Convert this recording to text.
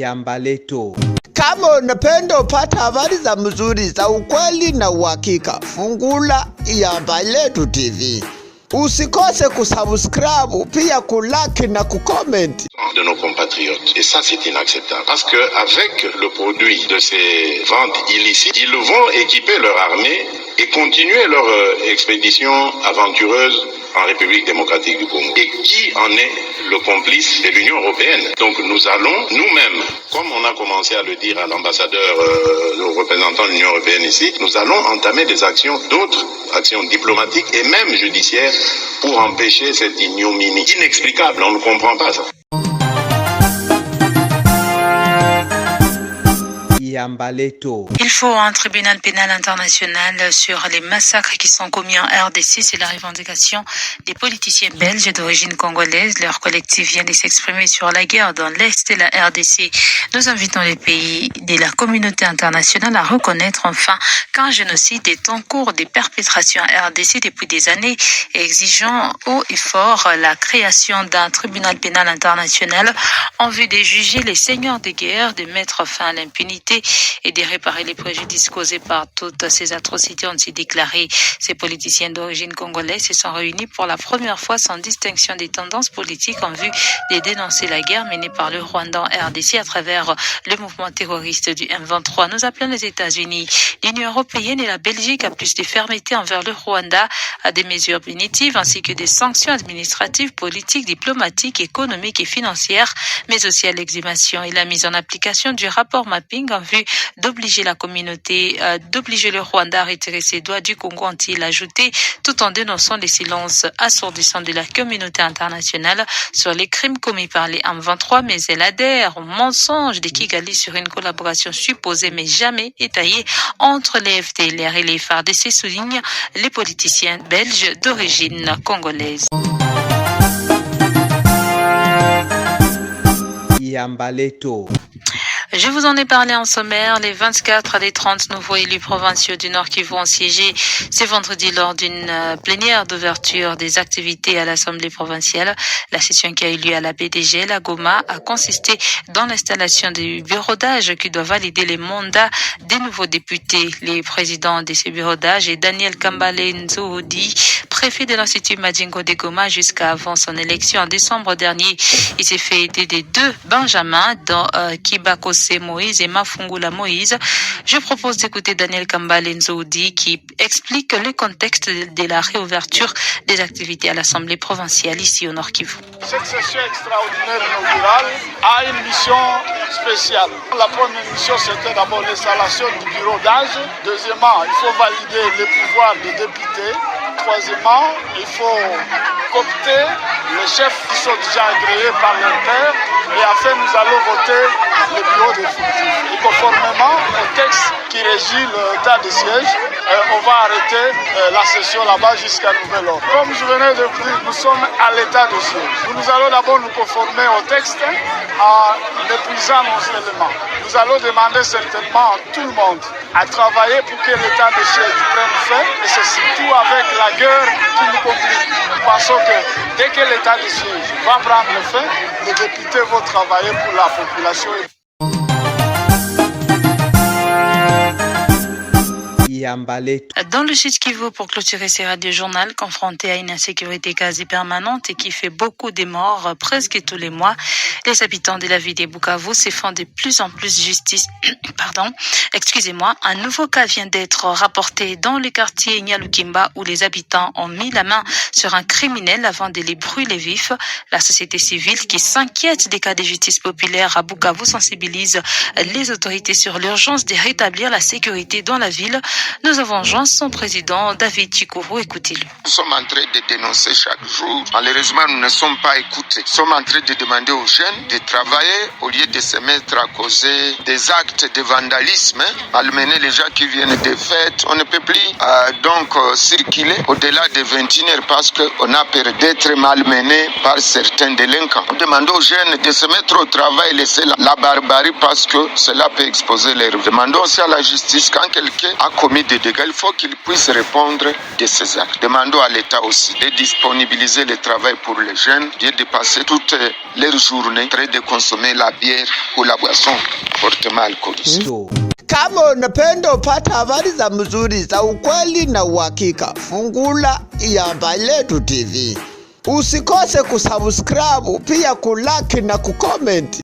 Yambaleto. Kama unapenda upata habari za mzuri za ukweli na uhakika, fungula Yambaleto TV. Usikose kusubscribe, pia kulike na kucomment. De nos compatriotes. Et ça, c'est inacceptable. Parce que avec le produit de ces ventes illicites, ils vont équiper leur armée et continuer leur expédition aventureuse en République démocratique du Congo. Et qui en est le complice? C'est l'Union européenne. Donc nous allons nous-mêmes, comme on a commencé à le dire à l'ambassadeur, le représentant de l'Union européenne ici, nous allons entamer des actions, d'autres actions diplomatiques et même judiciaires pour empêcher cette ignominie inexplicable. On ne comprend pas ça. Il faut un tribunal pénal international sur les massacres qui sont commis en RDC. C'est la revendication des politiciens belges d'origine congolaise. Leur collectif vient de s'exprimer sur la guerre dans l'Est et la RDC. Nous invitons les pays de la communauté internationale à reconnaître enfin qu'un génocide est en cours de perpétration en RDC depuis des années et exigeant haut et fort la création d'un tribunal pénal international en vue de juger les seigneurs de guerre, de mettre fin à l'impunité et de réparer les préjudices causés par toutes ces atrocités, ont-ils déclaré. Ces politiciens d'origine congolaise se sont réunis pour la première fois sans distinction des tendances politiques en vue de dénoncer la guerre menée par le Rwanda en RDC à travers le mouvement terroriste du M23. Nous appelons les États-Unis, l'Union européenne et la Belgique à plus de fermeté envers le Rwanda, à des mesures punitives ainsi que des sanctions administratives, politiques, diplomatiques, économiques et financières, mais aussi à l'exhumation et la mise en application du rapport mapping en vue d'obliger la communauté, d'obliger le Rwanda à retirer ses doigts du Congo, ont-ils ajouté, tout en dénonçant les silences assourdissants de la communauté internationale sur les crimes commis par les M23, mais elle adhère au mensonge de Kigali sur une collaboration supposée mais jamais étayée entre les FDLR et les FARDC, soulignent les politiciens belges d'origine congolaise. Yambaleto. Je vous en ai parlé en sommaire. Les 24 des 30 nouveaux élus provinciaux du Nord qui vont siéger ce vendredi lors d'une plénière d'ouverture des activités à l'Assemblée provinciale. La session qui a eu lieu à la BDG, la Goma, a consisté dans l'installation du bureau d'âge qui doit valider les mandats des nouveaux députés. Les présidents de ces bureaux d'âge et Daniel Kambale Nzoudi, préfet de l'Institut Madingo de Goma jusqu'à avant son élection en décembre dernier. Il s'est fait aider des deux Benjamins dans Kibako Moïse et Mafungula Moïse. Je propose d'écouter Daniel Kambale Nzoudi qui explique le contexte de la réouverture des activités à l'Assemblée provinciale ici au Nord Kivu. Cette session extraordinaire inaugurale a une mission spéciale. La première mission, c'était d'abord l'installation du bureau d'âge. Deuxièmement, il faut valider les pouvoirs des députés. Troisièmement, il faut coopter les chefs qui sont déjà agréés par leur père. Et enfin, nous allons voter le bureau définitif. Et conformément au texte qui régit le tas de siège, on va arrêter la session là-bas jusqu'à nouvel ordre. Comme je venais de vous dire, nous sommes à l'état de siège. Nous allons d'abord nous conformer au texte en épuisant nos éléments. Nous allons demander certainement à tout le monde à travailler pour que l'état de siège prenne fin. Et c'est surtout avec la guerre qui nous complique. Nous pensons que dès que l'état de siège va prendre fin, les députés vont travailler pour la population. Dans le Sud Kivu, pour clôturer ces radios-journal confrontés à une insécurité quasi permanente et qui fait beaucoup de morts presque tous les mois, les habitants de la ville de Bukavu se font de plus en plus justice. Un nouveau cas vient d'être rapporté dans le quartier Nyalukimba où les habitants ont mis la main sur un criminel avant de les brûler vifs. La société civile qui s'inquiète des cas de justice populaire à Bukavu sensibilise les autorités sur l'urgence de rétablir la sécurité dans la ville. Nous avons joint son président David Chikuru, écoutez-le. Nous sommes en train de dénoncer chaque jour. Malheureusement, nous ne sommes pas écoutés. Nous sommes en train de demander aux jeunes de travailler au lieu de se mettre à causer des actes de vandalisme, malmener les gens qui viennent des fêtes. On ne peut plus circuler au-delà de 21h parce qu'on a peur d'être malmené par certains délinquants. Nous demandons aux jeunes de se mettre au travail et laisser la barbarie parce que cela peut exposer leur vie. Demandons aussi à la justice quand quelqu'un a commis commis des dégâts, il faut qu'il puisse répondre de ces actes. Demandons à l'État aussi de disponibiliser le travail pour les jeunes, de passer toute leur journée en train de consommer la bière ou la boisson fortement alcoolisée. Kama unapenda upata habari za mzuri za ukweli na uhakika, fungula Iyamba Letu TV. Usikose kusubscribe, pia kulike na kucomment.